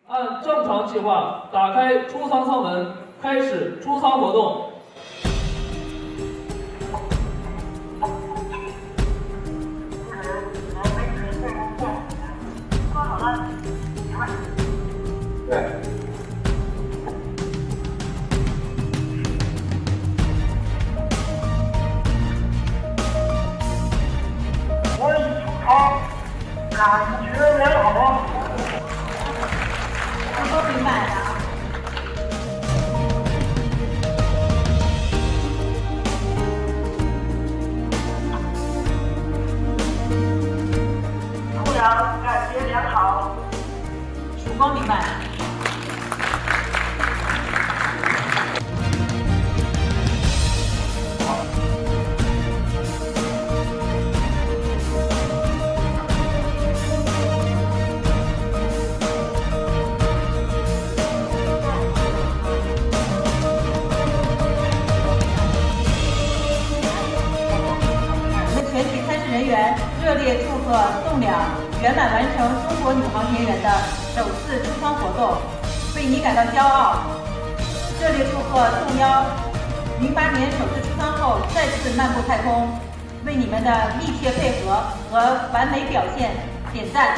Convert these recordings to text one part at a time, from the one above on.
按正常计划打开出舱舱门，开始出舱活动。对。我已出舱，感觉良好。我都明白了。出氧感觉良好。曙光明白了。全体参试人员热烈祝贺栋梁圆满完成中国女航天员的首次出舱活动，为你感到骄傲。热烈祝贺栋幺08年首次出舱后再次漫步太空，为你们的密切配合和完美表现点赞。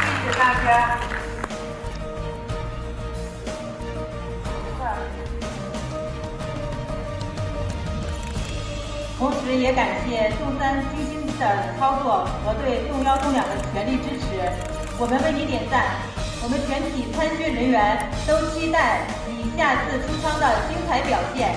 谢谢大家。同时也感谢栋3精心的操作和对栋1、栋2的全力支持，我们为你点赞。我们全体参训人员都期待你下次出舱的精彩表现。